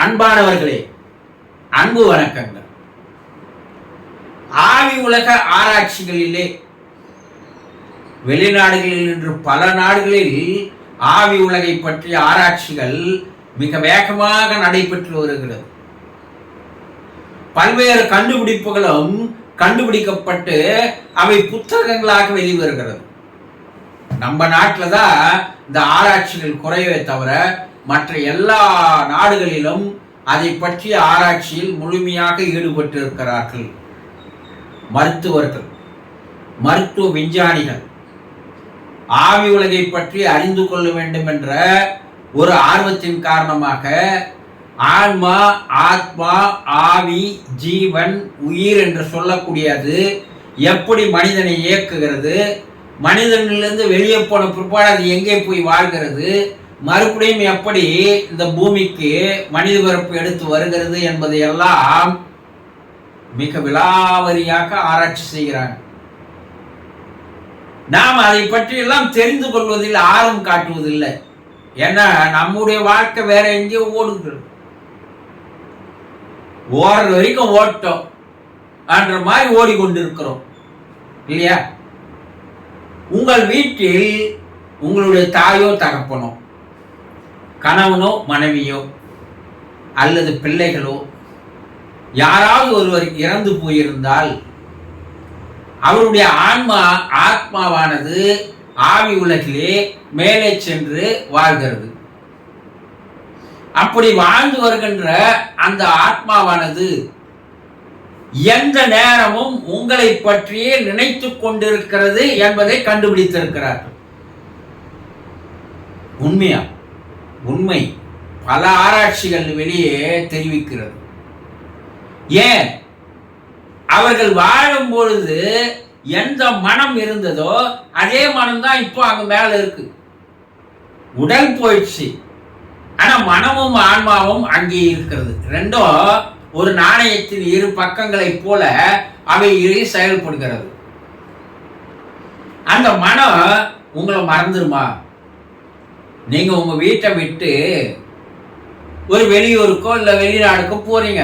அன்பானவர்களே, அன்பு வணக்கங்கள். ஆவி உலக ஆராய்ச்சிகளிலே வெளிநாடுகளில் இன்று பல நாடுகளில் ஆவி உலகை பற்றிய ஆராய்ச்சிகள் மிக வேகமாக நடைபெற்று வருகிறது. பல்வேறு கண்டுபிடிப்புகளும் கண்டுபிடிக்கப்பட்டு அவை புத்தகங்களாக வெளிவருகிறது. நம்ம நாட்டில் தான் இந்த ஆராய்ச்சிகள் குறைவே தவிர மற்ற எல்லா நாடுகளிலும் அதை பற்றிய ஆராய்ச்சியில் முழுமையாக ஈடுபட்டு இருக்கிறார்கள். மருத்துவர்கள், மருத்துவ விஞ்ஞானிகள் ஆவி உலகை பற்றி அறிந்து கொள்ள வேண்டும் என்ற ஒரு ஆர்வத்தின் காரணமாக ஆன்மா, ஆத்மா, ஆவி, ஜீவன், உயிர் என்று சொல்லக்கூடியது எப்படி மனிதனை இயக்குகிறது, மனிதனிலிருந்து வெளியே போன பிற்பாடு அது எங்கே போய் வாழ்கிறது, மறுபடியும் எப்படி இந்த பூமிக்கு மனித பிறப்பு எடுத்து வருகிறது என்பதையெல்லாம் மிக விலாவரியாக ஆராய்ச்சி செய்கிறாங்க. நாம் அதை பற்றியெல்லாம் தெரிந்து கொள்வதில் ஆர்வம் காட்டுவதில்லை. ஏன்னா நம்முடைய வாழ்க்கை வேற எங்கேயோ ஓடுகிறது. ஓடுற வரைக்கும் ஓட்டோம் என்ற மாதிரி ஓடிக்கொண்டிருக்கிறோம் இல்லையா? உங்கள் வீட்டில் உங்களுடைய தாயோ தகப்பனோ, கணவனோ மனைவியோ அல்லது பிள்ளைகளோ யாராவது ஒருவர் இறந்து போயிருந்தால் அவருடைய ஆத்மாவானது ஆவி உலகிலே மேலே சென்று வாழ்கிறது. அப்படி வாழ்ந்து வருகின்ற அந்த ஆத்மாவானது எந்த நேரமும் உங்களை பற்றியே நினைத்துக் கொண்டிருக்கிறது என்பதை கண்டுபிடித்திருக்கிறார்கள். உண்மையா? உண்மை. பல ஆராய்ச்சிகள் வெளியே தெரிவிக்கிறது. ஏன்? அவர்கள் வாழும் பொழுது எந்த மனம் இருந்ததோ அதே மனம் தான் இப்போ அங்க மேல இருக்கு. உடல் போயிடுச்சு, ஆனா மனமும் ஆன்மாவும் அங்கே இருக்கிறது. ரெண்டும் ஒரு நாணயத்தின் இரு பக்கங்களை போல அவை செயல்படுகிறது. அந்த மனம் உங்களை மறந்துருமா? நீங்க உங்க வீட்டை விட்டு ஒரு வெளியூருக்கோ இல்ல வெளிநாடுக்கோ போறீங்க.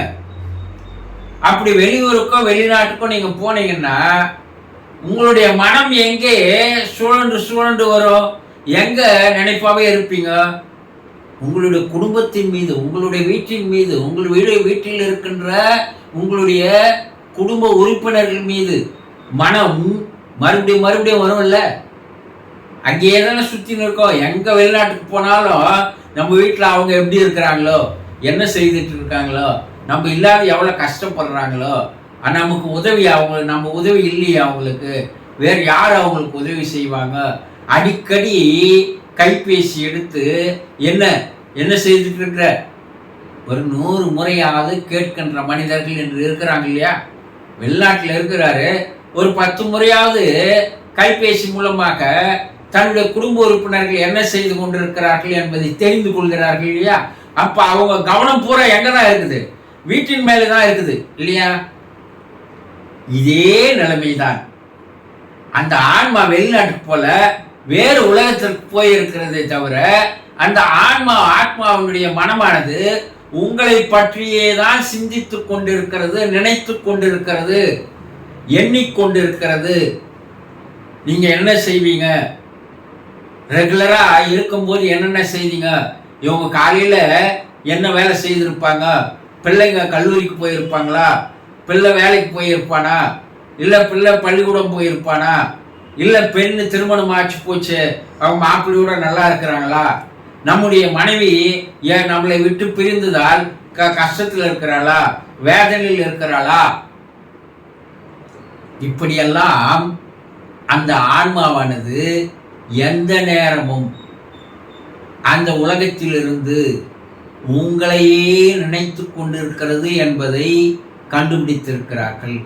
அப்படி வெளியூருக்கோ வெளிநாட்டுக்கோ நீங்க போனீங்கன்னா உங்களுடைய மனம் எங்கே சுழன்று சுழன்று வரும்? எங்க நினைப்பாவே இருப்பீங்க? உங்களுடைய குடும்பத்தின் மீது, உங்களுடைய வீட்டின் மீது, வீட்டில் இருக்கின்ற உங்களுடைய குடும்ப உறுப்பினர்கள் மீது மனம் மறுபடியும் மறுபடியும் வரும்ல. அங்கேயே தானே சுற்றி இருக்கோம். எங்க வெளிநாட்டுக்கு போனாலும் நம்ம வீட்டில் அவங்க எப்படி இருக்கிறாங்களோ, என்ன செய்துட்டு இருக்காங்களோ, நம்ம இல்லாத எவ்வளோ கஷ்டப்படுறாங்களோ, நமக்கு உதவி நம்ம உதவி இல்லையே அவங்களுக்கு, வேறு யார் அவங்களுக்கு உதவி செய்வாங்க? அடிக்கடி கைபேசி எடுத்து என்ன செய்துட்டு இருக்கிற ஒரு 100 முறையாவது கேட்கின்ற மனிதர்கள் என்று இருக்கிறாங்க இல்லையா? வெளிநாட்டில் இருக்கிறாரு, ஒரு 10 முறையாவது கைபேசி மூலமாக தன்னுடைய குடும்ப உறுப்பினர்கள் என்ன செய்து கொண்டிருக்கிறார்கள் என்பதை தெரிந்து கொள்கிறார்கள் இல்லையா? அப்ப அவங்க கவனம் பூரா எங்கதான் இருக்குது? வீட்டின் மேலதான் இருக்குது இல்லையா? இதே நிலைமைதான் அந்த ஆன்மா வெளிநாட்டுக்கு போல வேறு உலகத்திற்கு போயிருக்கிறதே தவிர அந்த ஆத்மாவுடைய மனமானது உங்களை பற்றியே தான் சிந்தித்துக் கொண்டிருக்கிறது, நினைத்து கொண்டிருக்கிறது, எண்ணிக்கொண்டிருக்கிறது. நீங்க என்ன செய்வீங்க? ரெகுலரா இருக்கும்போது என்னென்ன செய்தீங்க? இவங்க காலையில என்ன வேலை செய்திருப்பாங்க? பிள்ளைங்க கல்லூரிக்கு போயிருப்பாங்களா? பிள்ளை வேலைக்கு போயிருப்பானா? இல்லை பிள்ளை பள்ளிக்கூடம் போயிருப்பானா? இல்லை பெண்ணு திருமணம் ஆச்சு போச்சு, அவங்க மாப்பிள்ளையோட நல்லா இருக்கிறாங்களா? நம்முடைய மனைவி நம்மளை விட்டு பிரிந்ததால் கஷ்டத்தில் இருக்கிறாளா? வேதனையில் இருக்கிறாளா? இப்படியெல்லாம் அந்த ஆன்மாவானது எந்த நேரமும் அந்த உலகத்திலிருந்து உங்களையே நினைத்து கொண்டிருக்கிறது என்பதை கண்டுபிடித்திருக்கிறார்கள்.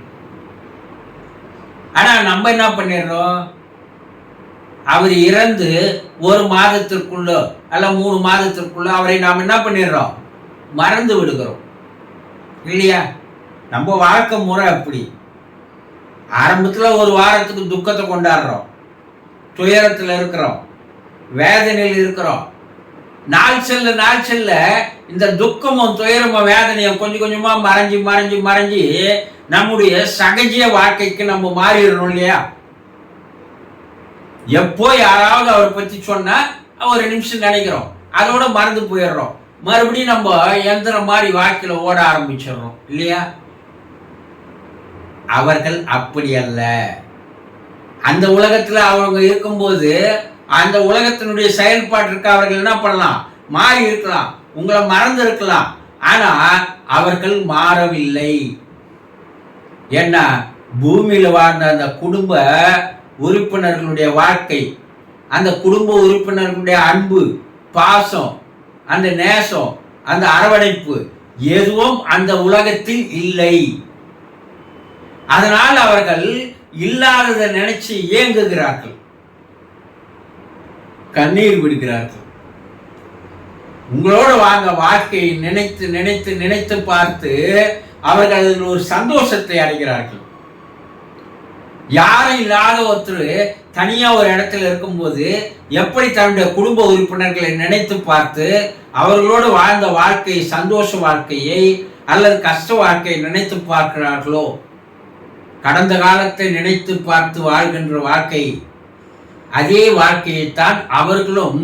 ஆனா நம்ம என்ன பண்ணிடுறோம்? அவர் இறந்து 1 மாதத்திற்குள்ள அல்ல 3 மாதத்திற்குள்ள அவரை நாம் என்ன பண்ணிடுறோம்? மறந்து விடுகிறோம் இல்லையா? நம்ம வாழ்க்கை முறை அப்படி. ஆரம்பத்துல 1 வாரத்துக்கு துக்கத்தை கொண்டாடுறோம், துயரத்தில் இருக்கிறோம், வேதனையில் இருக்கிறோம். நாள் செல்ல இந்த துக்கமும் துயரமும் வேதனையும் கொஞ்சம் கொஞ்சமா மறைஞ்சு மறைஞ்சு மறைஞ்சு நம்முடைய சகஜ வாழ்க்கைக்கு நம்ம மாறிடணும் இல்லையா? எப்போ யாராவது அவரை பத்தி சொன்னா ஒரு நிமிஷம் நினைக்கிறோம், அதோட மறந்து போயிடுறோம், மறுபடியும் நம்ம எந்திரம் மாதிரி வாழ்க்கையில ஓட ஆரம்பிச்சிடுறோம் இல்லையா? அவர்கள் அப்படி அல்ல. அந்த உலகத்துல அவங்க இருக்கும்போது அந்த உலகத்தினுடைய செயல்பாட்டிற்கு அவர்கள் என்ன பண்ணலாம்? மாறி இருக்கலாம், உங்களை மறந்து இருக்கலாம். ஆனா அவர்கள் மாறவில்லை. ஏன்னா பூமியில வாழ்ந்த அந்த குடும்ப உறுப்பினர்களுடைய வாழ்க்கை, அந்த குடும்ப உறுப்பினர்களுடைய அன்பு, பாசம், அந்த நேசம், அந்த அரவணைப்பு எதுவும் அந்த உலகத்தில் இல்லை. அதனால் அவர்கள் இல்லாததை நினைச்சு ஏங்குகிறார்கள், கண்ணீர் விடுகிறார்கள். உங்களோட வாங்க வாழ்க்கையை நினைத்து நினைத்து நினைத்து பார்த்து அவர்கள் அதில் ஒரு சந்தோஷத்தை அடைகிறார்கள். யாரும் இல்லாத ஒருத்தர் தனியா ஒரு இடத்துல இருக்கும்போது எப்படி தன்னுடைய குடும்ப உறுப்பினர்களை நினைத்து பார்த்து அவர்களோடு வாழ்ந்த வாழ்க்கையை, சந்தோஷ வாழ்க்கையை அல்லது கஷ்ட வாழ்க்கையை நினைத்து பார்க்கிறார்களோ, கடந்த காலத்தை நினைத்து பார்த்து வாழ்கின்ற வாழ்க்கை, அதே வாழ்க்கையைத்தான் அவர்களும்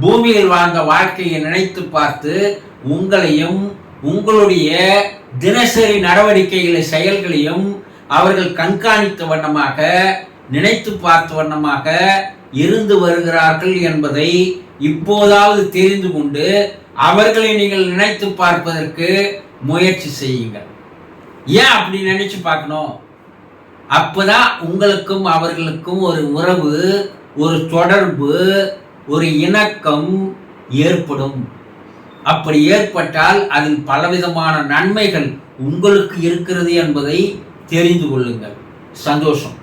பூமியில் வாழ்ந்த வாழ்க்கையை நினைத்து பார்த்து உங்களையும் உங்களுடைய தினசரி நடவடிக்கைகளை, செயல்களையும் அவர்கள் கண்காணித்த வண்ணமாக, நினைத்து பார்த்த வண்ணமாக இருந்து வருகிறார்கள் என்பதை இப்போதாவது தெரிந்து கொண்டு அவர்களை நீங்கள் நினைத்து பார்ப்பதற்கு முயற்சி செய்யுங்கள். ஏன் அப்படி நினைச்சு பார்க்கணும்? அப்பதான் உங்களுக்கும் அவர்களுக்கும் ஒரு உறவு, ஒரு தொடர்பு, ஒரு இணக்கம் ஏற்படும். அப்படி ஏற்பட்டால் அதில் பலவிதமான நன்மைகள் உங்களுக்கு இருக்கிறது என்பதை தெரிந்து கொள்ளுங்கள். சந்தோஷம்.